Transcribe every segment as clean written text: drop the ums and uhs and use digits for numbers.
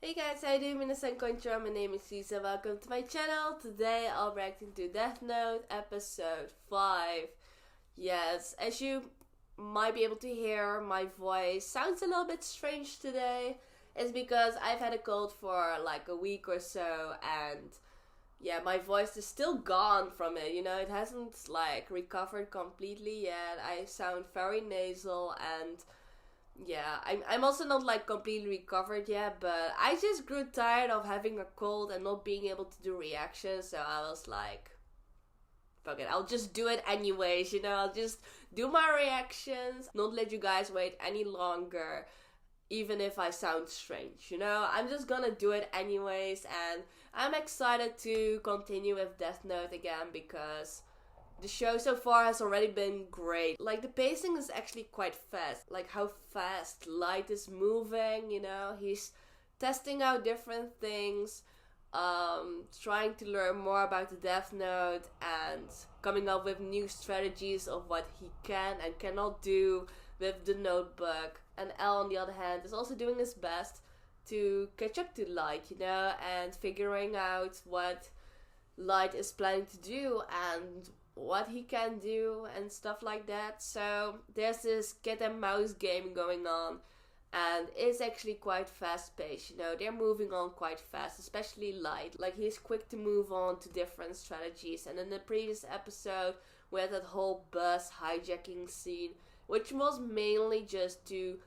Hey guys, how you doing? Minasan konnichiwa, my name is Lisa. Welcome to my channel. Today I'll be reacting to Death Note episode 5. Yes, as you might be able to hear, my voice sounds a little bit strange today. It's because I've had a cold for like a week or so, and yeah, my voice is still gone from it, it hasn't like recovered completely yet. I sound very nasal, and yeah, I'm also not like completely recovered yet, but I just grew tired of having a cold and not being able to do reactions, so I was like, fuck it, I'll just do it anyways, I'll just do my reactions, not let you guys wait any longer, even if I sound strange, I'm just gonna do it anyways, and I'm excited to continue with Death Note again because the show so far has already been great. Like, the pacing is actually quite fast. Like, how fast Light is moving, He's testing out different things, trying to learn more about the Death Note, and coming up with new strategies of what he can and cannot do with the notebook. And L, on the other hand, is also doing his best to catch up to Light, and figuring out what Light is planning to do and what he can do and stuff like that. So there's this cat and mouse game going on, and it's actually quite fast paced, they're moving on quite fast, especially Light. Like, he's quick to move on to different strategies. And in the previous episode we had that whole bus hijacking scene, which was mainly just to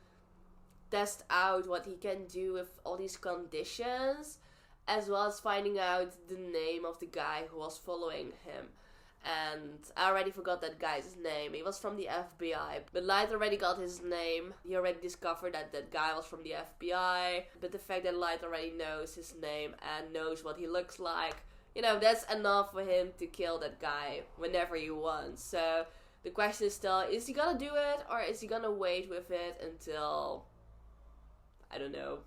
test out what he can do with all these conditions, as well as finding out the name of the guy who was following him. And I already forgot that guy's name. He was from the FBI, but Light already got his name. He already discovered that that guy was from the FBI, but the fact that Light already knows his name and knows what he looks like, that's enough for him to kill that guy whenever he wants. So the question is still, is he gonna do it, or is he gonna wait with it until, I don't know.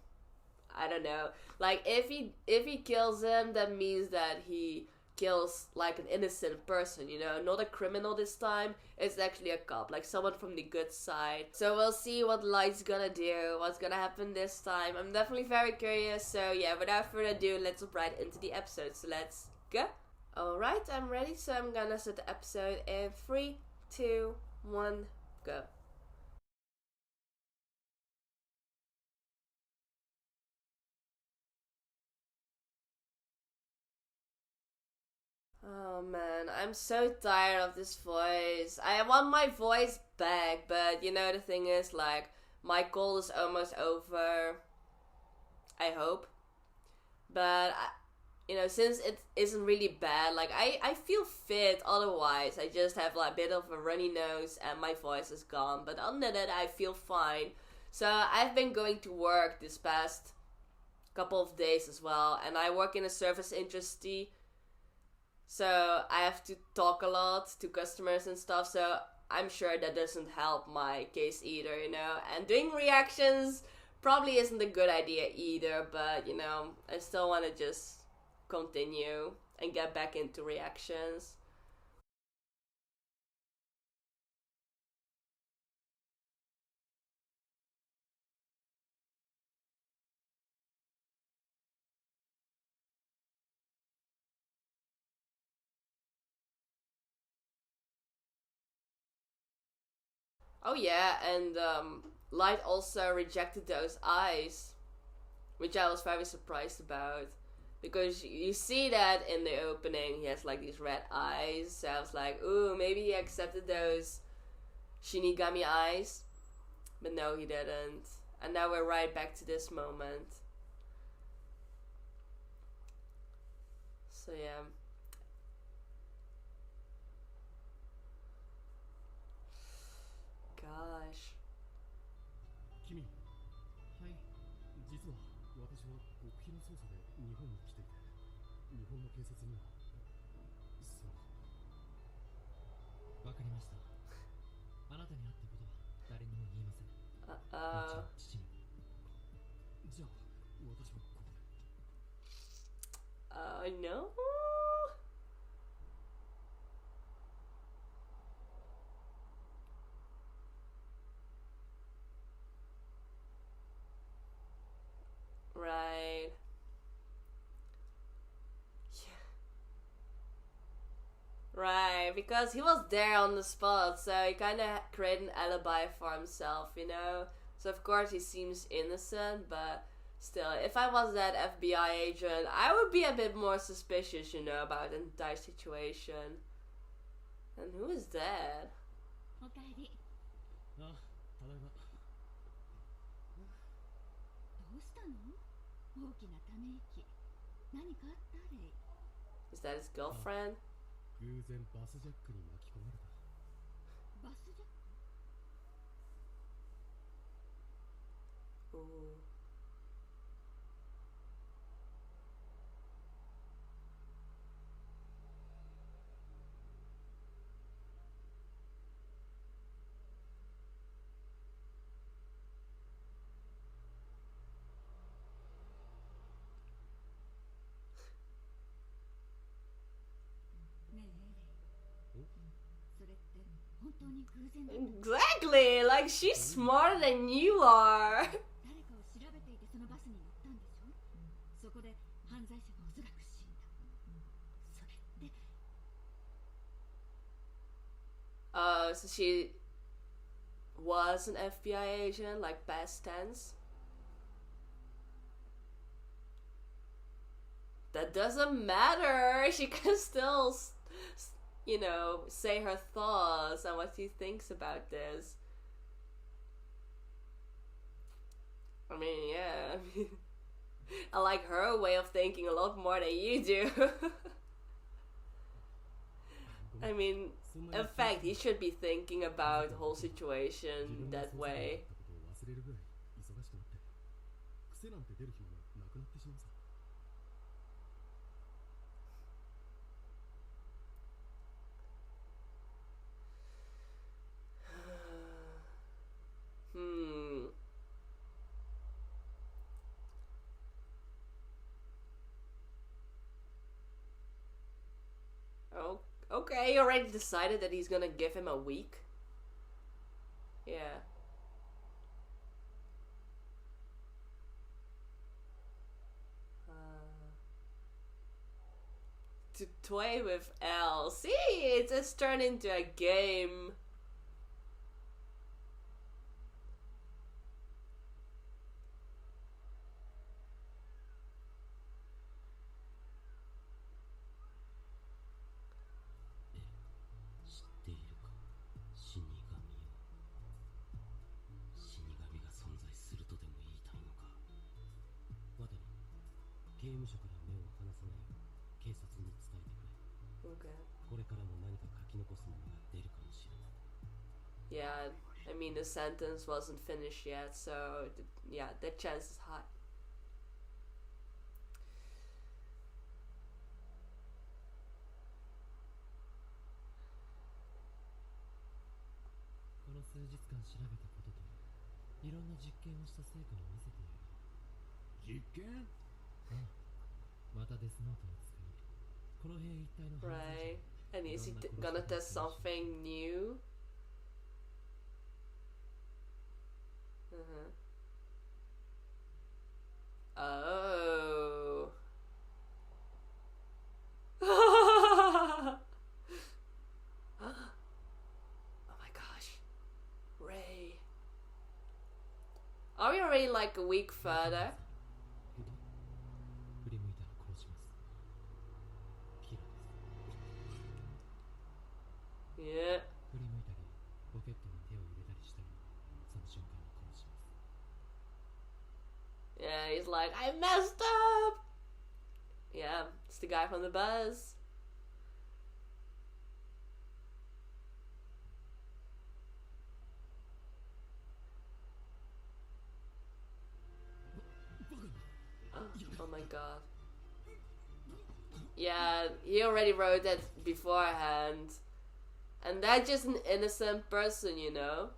Like, if he kills him, that means that he kills like an innocent person, not a criminal this time. It's actually a cop, like someone from the good side. So we'll see what Light's gonna do, what's gonna happen this time. I'm definitely very curious. So yeah, without further ado, let's jump right into the episode. So let's go. Alright, I'm ready, so I'm gonna set the episode in 3, 2, 1, go. Oh man, I'm so tired of this voice. I want my voice back, but the thing is, like, my cold is almost over. I hope. But, since it isn't really bad, like, I feel fit otherwise. I just have like a bit of a runny nose and my voice is gone. But other than that, I feel fine. So I've been going to work this past couple of days as well. And I work in a service industry. So I have to talk a lot to customers and stuff, so I'm sure that doesn't help my case either, And doing reactions probably isn't a good idea either, but, I still want to just continue and get back into reactions. Oh yeah, and Light also rejected those eyes, which I was very surprised about. Because you see that in the opening, he has like these red eyes. So I was like, ooh, maybe he accepted those Shinigami eyes. But no, he didn't. And now we're right back to this moment. So yeah. Gosh. 君、はい、実は私は極秘の捜査で日本に来ていて、日本の警察には、そう、わかりました。あなたに会ったことは誰にも言いません。もちろん父にも。じゃあ、私はここで。No? Right. because he was there on the spot, so he kind of created an alibi for himself, you know? So of course he seems innocent, but still, if I was that FBI agent, I would be a bit more suspicious, you know, about the entire situation. And who is that? おかえり。あ、ただいま。どうしたの？大きなため息。何かあったレイ？ Is that his girlfriend? 偶然バスジャックに巻き込まれた。バスジャック？ Ooh. Exactly! Like, she's smarter than you are! So she was an FBI agent, like past tense? That doesn't matter! She can still, you know, say her thoughts and what she thinks about this. I mean, yeah. I like her way of thinking a lot more than you do. I mean, in fact, he should be thinking about the whole situation that way. Oh, okay, you already decided that he's gonna give him a week? Yeah. To toy with L. See, it just turned into a game. Yeah, I mean the sentence wasn't finished yet, so yeah, that chance is high. Right, and is he gonna test something new? Oh. Oh my gosh. Ray. Are we already like a week further? Yeah. Yeah, he's like, I messed up! Yeah, it's the guy from the bus. Oh my god. Yeah, he already wrote that beforehand. And that's just an innocent person, you know?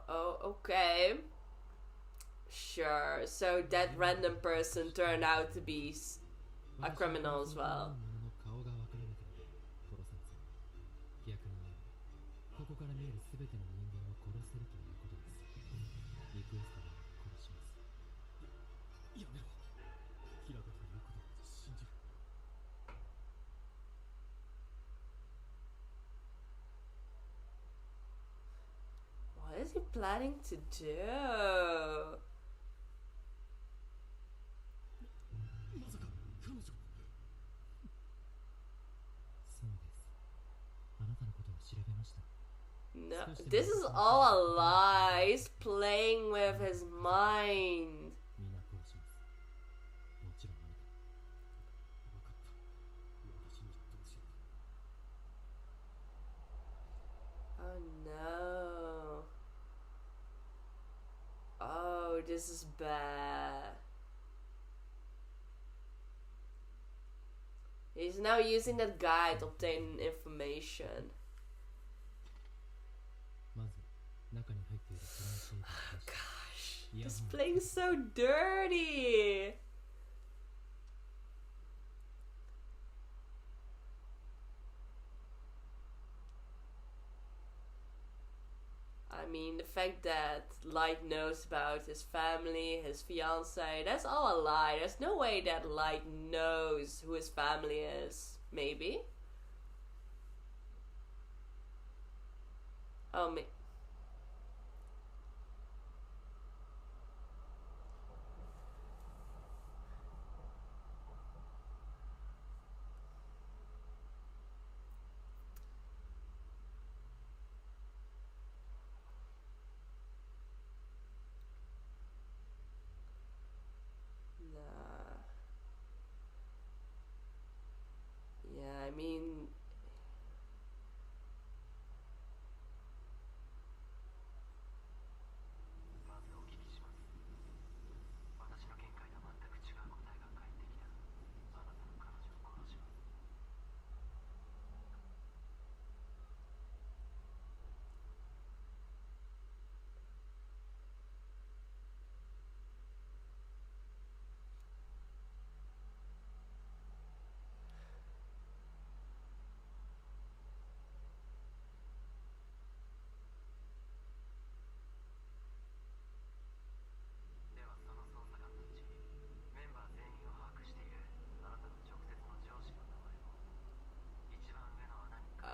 Oh, okay. Sure, so that random person turned out to be a criminal as well. he planning to do? まさか彼女。そうです。あなたのことを調べました。No, this is all a lie. He's playing with his mind. みんな殺します。もちろんあなた。分かった。私にどうしよう。 Oh no. Oh, this is bad. He's now using that guy to obtain information. まず中に入っているトランシーバーを出し Gosh, this playing so dirty. I mean, the fact that Light knows about his family, his fiance, that's all a lie. There's no way that Light knows who his family is. Maybe? Oh, nah. Yeah, I mean...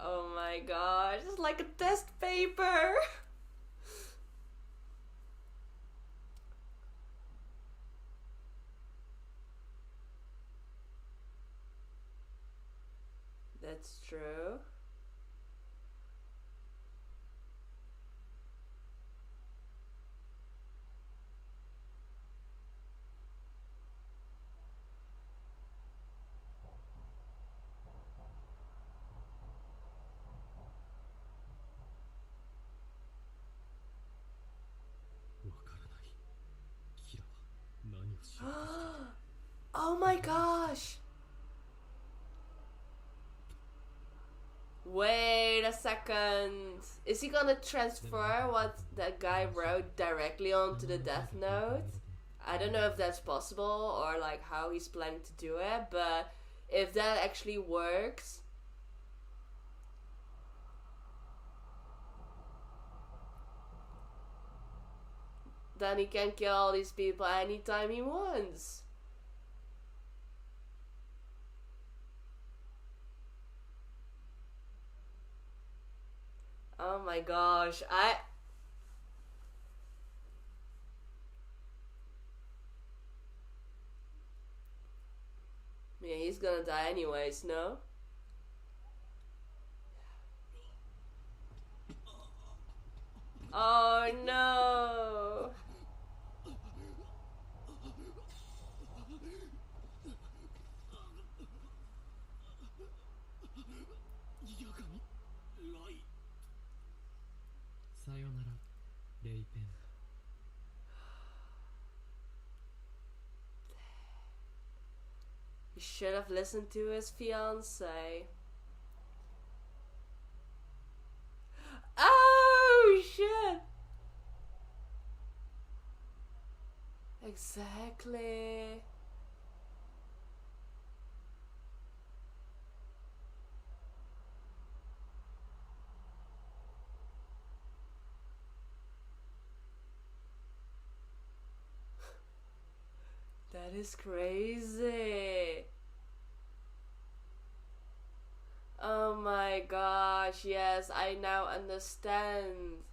Oh my gosh, it's like a test paper! That's true. Oh my gosh! Wait a second. Is he gonna transfer what that guy wrote directly onto the Death Note? I don't know if that's possible or like how he's planning to do it, but if that actually works, then he can kill all these people anytime he wants. Oh my gosh, yeah, he's gonna die anyways, no? Oh no! Sayonara, Rei Pen. He should have listened to his fiance. Oh shit! Exactly. That is crazy. Oh my gosh, yes, I now understand.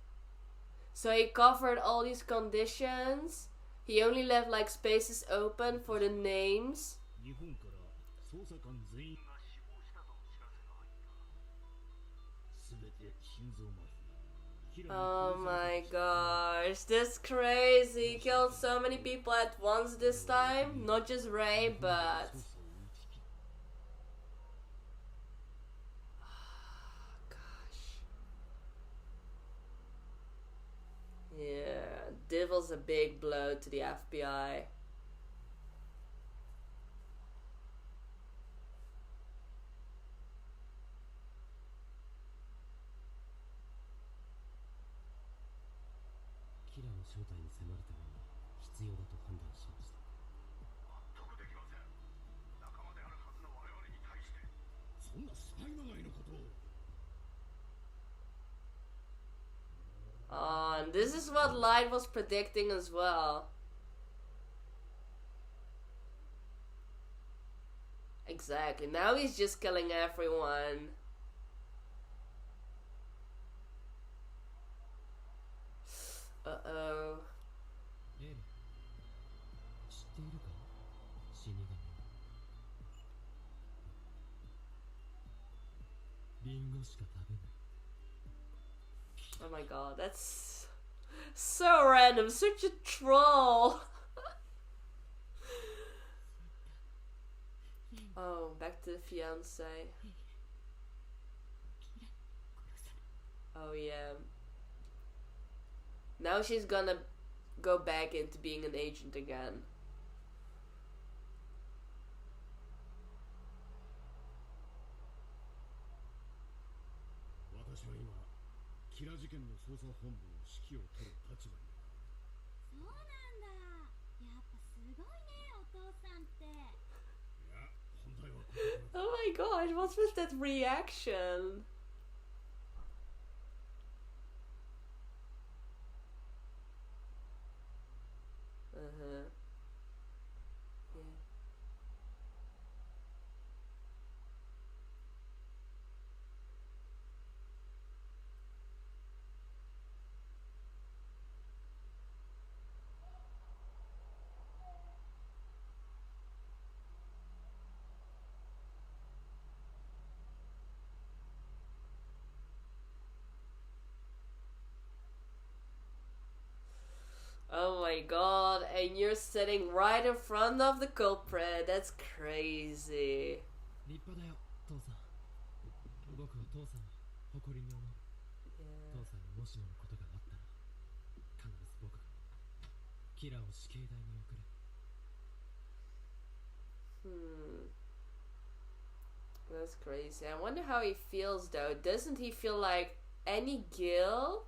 So he covered all these conditions. He only left like spaces open for the names. 日本から捜査官全員が死亡したと知らせが入った。すべて心臓麻痺。 Oh my gosh, that's crazy. He killed so many people at once this time. Not just Ray, but... Gosh. Yeah, this was a big blow to the FBI. And this is what Light was predicting as well. Exactly. Now he's just killing everyone. Uh-oh. Oh my god, that's so random, such a troll. Oh, back to the fiance. Oh yeah. Now she's gonna go back into being an agent again. Oh my gosh, what's with that reaction? Uh-huh. Yeah. Oh my god, and you're sitting right in front of the culprit. That's crazy. Yeah. That's crazy. I wonder how he feels though. Doesn't he feel like any guilt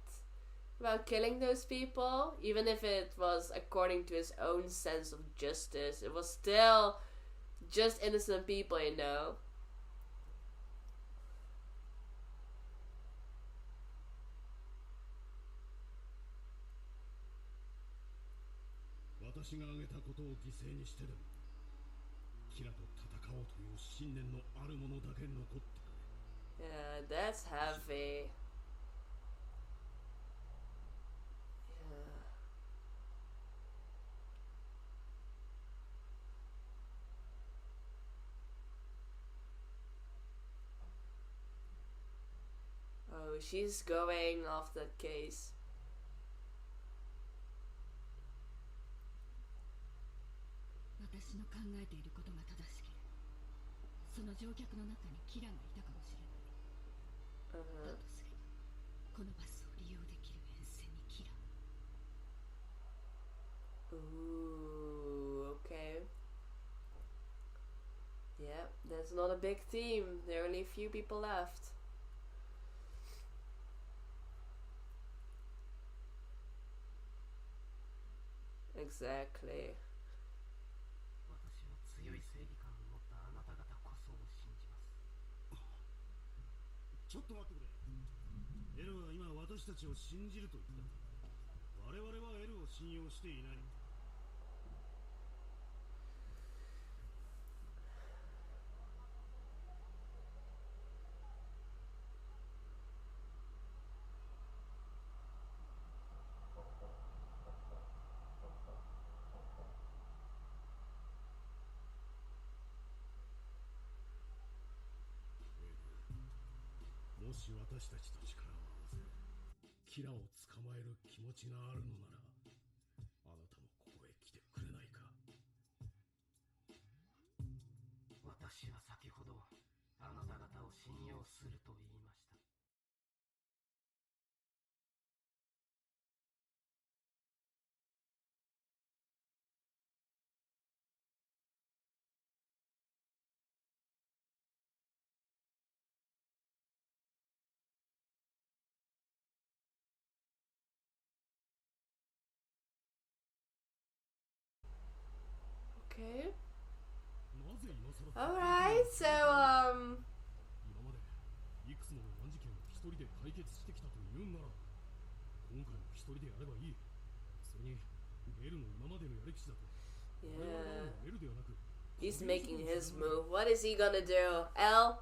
about killing those people? Even if it was according to his own sense of justice, it was still just innocent people, you know. Yeah, that's heavy. Oh, she's going off that case. Ooh, okay. Yeah, that's not a big team. There are only a few people left. Exactly. もし私たちと力を合わせキラを捕まえる気持ちがあるのなら、あなたもここへ来てくれないか。私は先ほどあなた方を信用すると言いました。Okay. なぜ今更 Alright, so 今までいくつもの難事件を一人で解決してきたと言うんなら、今回も一人でやればいい。それにエルの今までのやり口だと、俺はラオのエルではなく、 he's making his move. What is he gonna do? L?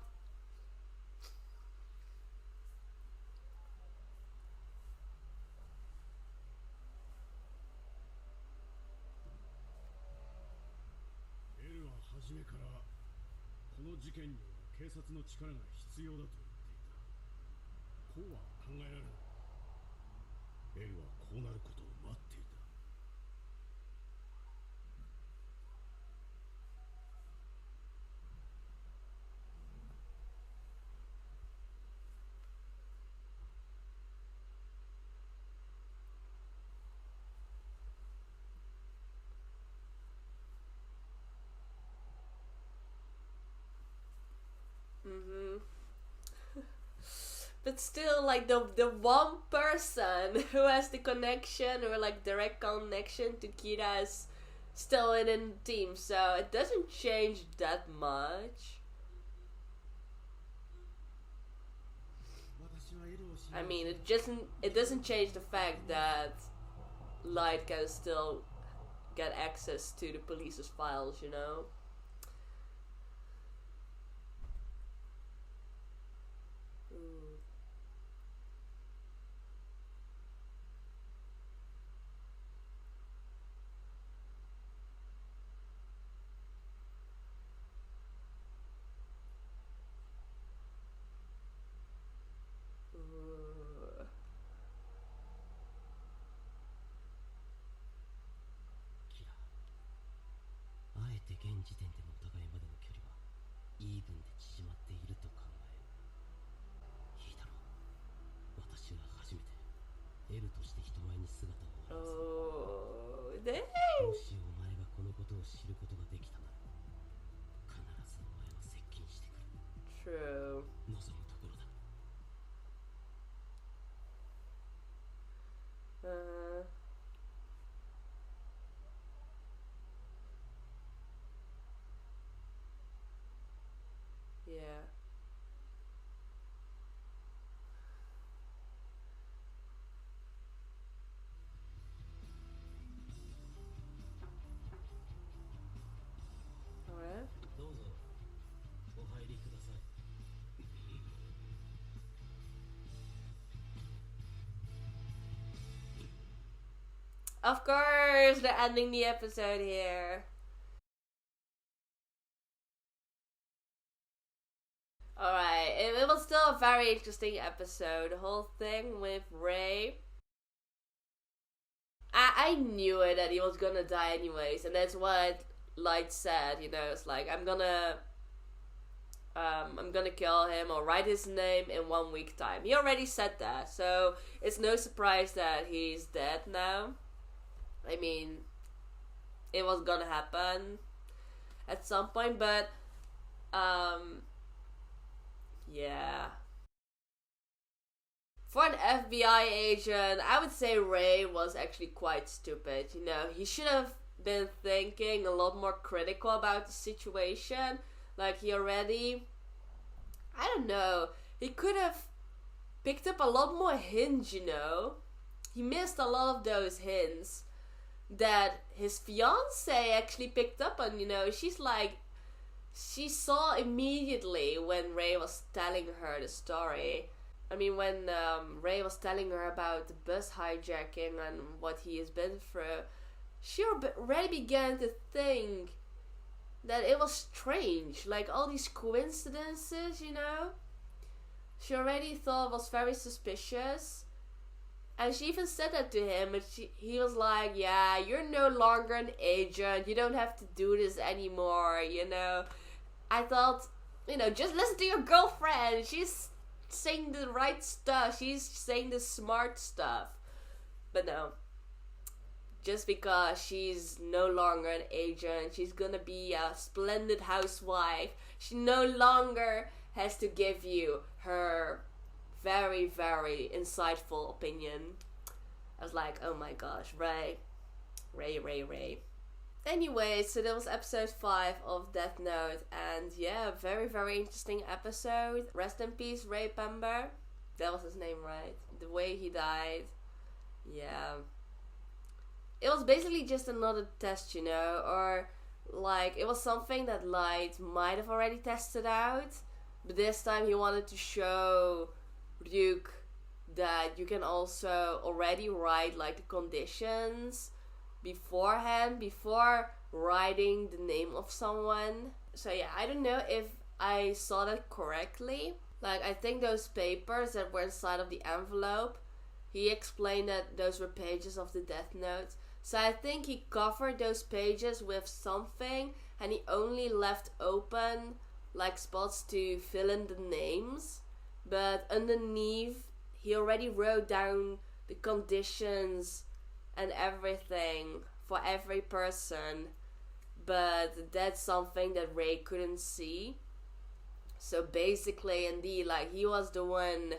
エルは初めからこの事件には警察の力が必要だと言っていた。こうは考えられない。エルはこうなることを待っていた。But still, like the one person who has the connection or like direct connection to Kira is still in the team, so it doesn't change that much. I mean, it doesn't change the fact that Light can still get access to the police's files, you know?現時点でのお互いまでの距離はイーブンで縮まっていると考える。いいだろう。私は初めてエルとして人前に姿を現す。もしお前がこのことを知ることができたなら、必ずお前は接近してくる。True. 望むところだ。Yeah. Alright. どうぞお入りください。Of course, they're ending the episode here. Alright, it was still a very interesting episode. The whole thing with Ray. I knew it that he was gonna die anyways, and that's what Light said, you know, it's like, I'm gonna kill him or write his name in 1 week time. He already said that, so it's no surprise that he's dead now. I mean, it was gonna happen at some point, but yeah. For an FBI agent, I would say Ray was actually quite stupid. You know, he should have been thinking a lot more critical about the situation. Like, he already, I don't know, he could have picked up a lot more hints, you know. He missed a lot of those hints that his fiance actually picked up on, you know. She's like, she saw immediately when Ray was telling her the story. I mean, when Ray was telling her about the bus hijacking and what he has been through, she already began to think that it was strange. Like, all these coincidences, you know? she already thought was very suspicious. And she even said that to him, but he was like, yeah, you're no longer an agent, you don't have to do this anymore, you know. I thought, you know, just listen to your girlfriend, she's saying the right stuff, she's saying the smart stuff. But no, just because she's no longer an agent, she's gonna be a splendid housewife, she no longer has to give you her very, very insightful opinion. I was like, oh my gosh, Ray. Anyway, so that was episode 5 of Death Note, and yeah, very, very interesting episode. Rest in peace, Ray Pember. That was his name, right? The way he died. Yeah. It was basically just another test, you know, or like, it was something that Light might have already tested out, but this time he wanted to show Ryuk that you can also already write like the conditions beforehand, before writing the name of someone. So yeah, I don't know if I saw that correctly. Like, I think those papers that were inside of the envelope, he explained that those were pages of the Death Note. So I think he covered those pages with something, and he only left open like spots to fill in the names. But underneath, he already wrote down the conditions and everything for every person. But that's something that Ray couldn't see. So basically, indeed, like, he was the one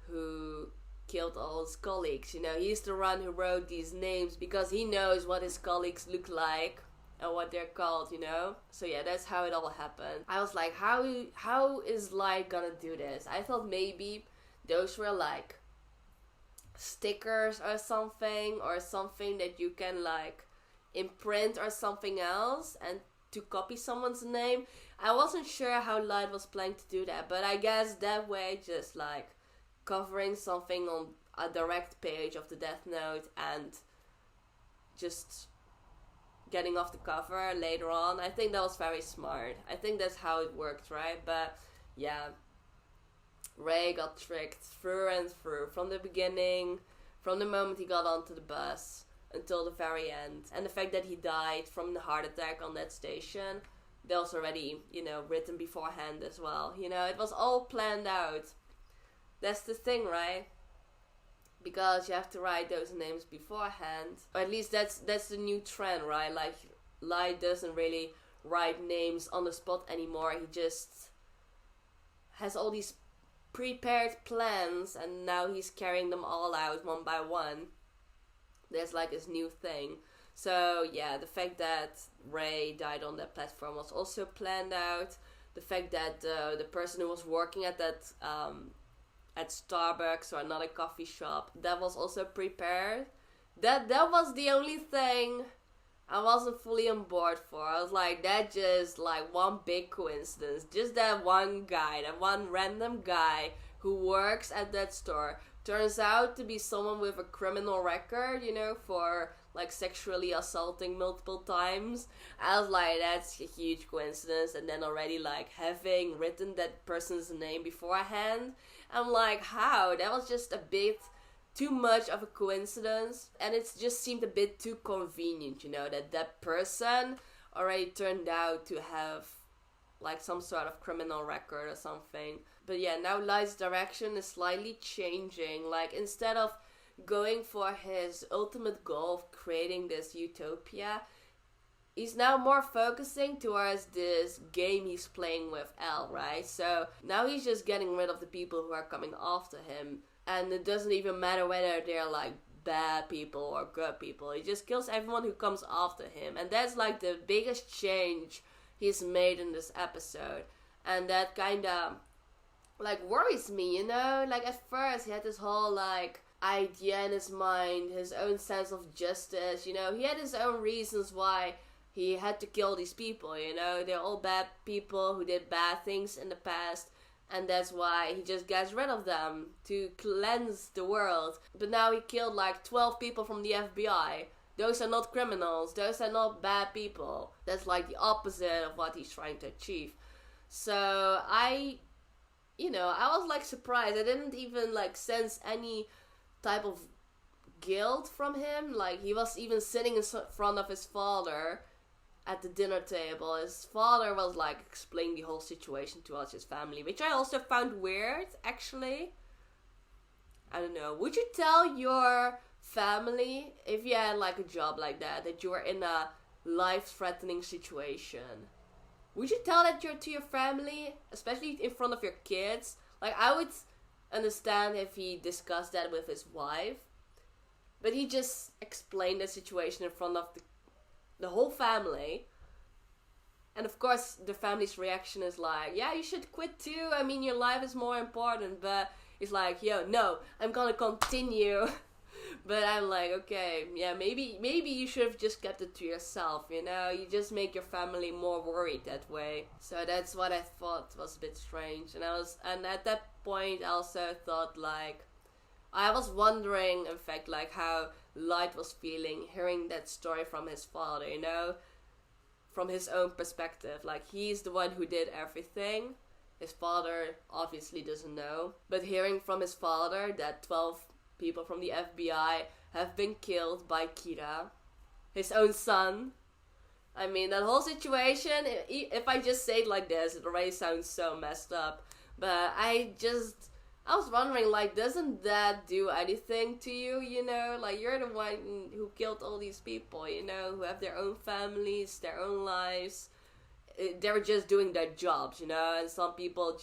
who killed all his colleagues, you know. He's the one who wrote these names because he knows what his colleagues look like and what they're called, you know. So yeah, that's how it all happened. I was like, how is Light gonna do this? I thought maybe those were like stickers or something that you can like imprint or something else and to copy someone's name. I wasn't sure how Light was planning to do that, but I guess that way, just like covering something on a direct page of the Death Note and just getting off the cover later on, I think that was very smart. I think that's how it worked, right? But yeah, Ray got tricked through and through, from the beginning, from the moment he got onto the bus until the very end. And the fact that he died from the heart attack on that station, that was already, you know, written beforehand as well. You know, it was all planned out. That's the thing, right? Because you have to write those names beforehand. Or at least that's the new trend, right? Like, Light doesn't really write names on the spot anymore. He just has all these prepared plans, and now he's carrying them all out one by one. There's like this new thing. So yeah, the fact that Ray died on that platform was also planned out. The fact that the person who was working at that at Starbucks or another coffee shop, that was also prepared. That was the only thing I wasn't fully on board for. I was like, that just like one big coincidence. Just that one guy, that one random guy who works at that store turns out to be someone with a criminal record, you know, for like sexually assaulting multiple times. I was like, that's a huge coincidence. And then already like having written that person's name beforehand, I'm like, how? That was just a bit too much of a coincidence, and it just seemed a bit too convenient, you know, that person already turned out to have like some sort of criminal record or something. But yeah, now Light's direction is slightly changing. Like, instead of going for his ultimate goal of creating this utopia, he's now more focusing towards this game he's playing with L, right? So now he's just getting rid of the people who are coming after him. And it doesn't even matter whether they're like bad people or good people. He just kills everyone who comes after him. And that's like the biggest change he's made in this episode. And that kind of like worries me, you know? Like, at first he had this whole like idea in his mind, his own sense of justice, you know? He had his own reasons why he had to kill these people, you know? They're all bad people who did bad things in the past. And that's why he just gets rid of them, to cleanse the world. But now he killed like 12 people from the FBI. Those are not criminals. Those are not bad people. That's like the opposite of what he's trying to achieve. So I you know, I was like surprised. I didn't even like sense any type of guilt from him. Like, he was even sitting in front of his father at the dinner table. His father was like explaining the whole situation towards his family, which I also found weird, actually. I don't know. Would you tell your family, if you had like a job like that you were in a life-threatening situation? Would you tell that to your family, especially in front of your kids? Like, I would understand if he discussed that with his wife, but he just explained the situation in front of the whole family. And of course, the family's reaction is like, yeah, you should quit too. I mean, your life is more important. But he's like, yo, no, I'm gonna continue. But I'm like, okay, yeah, maybe you should have just kept it to yourself, you know? You just make your family more worried that way. So that's what I thought was a bit strange. And at that point, I also thought, like, I was wondering, in fact, like, how Light was feeling hearing that story from his father, you know? From his own perspective. Like, he's the one who did everything. His father obviously doesn't know. But hearing from his father that 12 people from the FBI have been killed by Kira, his own son. I mean, that whole situation, if I just say it like this, it already sounds so messed up. But I was wondering, like, doesn't that do anything to you, you know? Like, you're the one who killed all these people, you know, who have their own families, their own lives. They were just doing their jobs, you know? And some people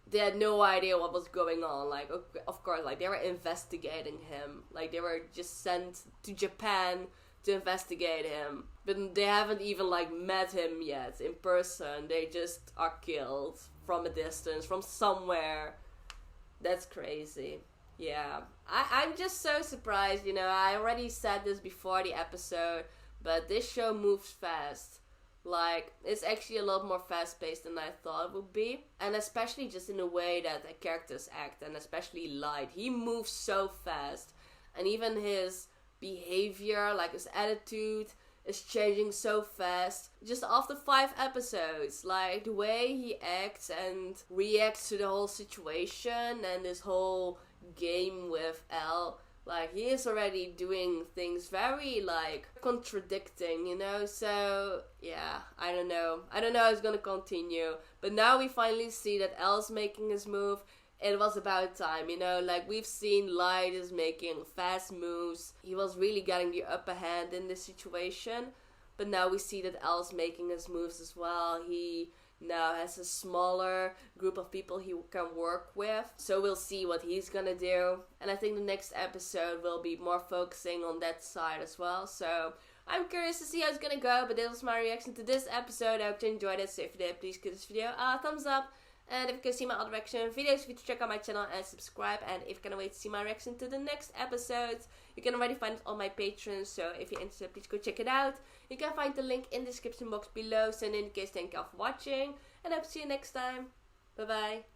they had no idea what was going on. Like, of course, like, they were investigating him. Like, they were just sent to Japan to investigate him. But they haven't even, like, met him yet in person. They just are killed from a distance, from somewhere. That's crazy. Yeah. I'm just so surprised, you know. I already said this before the episode, but this show moves fast. Like, it's actually a lot more fast-paced than I thought it would be. And especially just in the way that the characters act, and especially Light. He moves so fast. And even his behavior, like his attitude, is changing so fast. Just after 5 episodes, like, the way he acts and reacts to the whole situation and this whole game with Elle, like, he is already doing things very, like, contradicting, you know? So, yeah, I don't know how it's gonna continue. But now we finally see that Elle's making his move. It was about time, you know? Like, we've seen Light is making fast moves. He was really getting the upper hand in this situation. But now we see that Elle's making his moves as well. He now has a smaller group of people he can work with. So we'll see what he's gonna do. And I think the next episode will be more focusing on that side as well. So I'm curious to see how it's gonna go. But this was my reaction to this episode. I hope you enjoyed it. So if you did, please give this video a thumbs up. And if you can see my other reaction videos, you can check out my channel and subscribe. And if you can't wait to see my reaction to the next episodes, you can already find it on my Patreon. So if you're interested, please go check it out. You can find the link in the description box below. So in any case, thank you all for watching. And I hope to see you next time. Bye bye.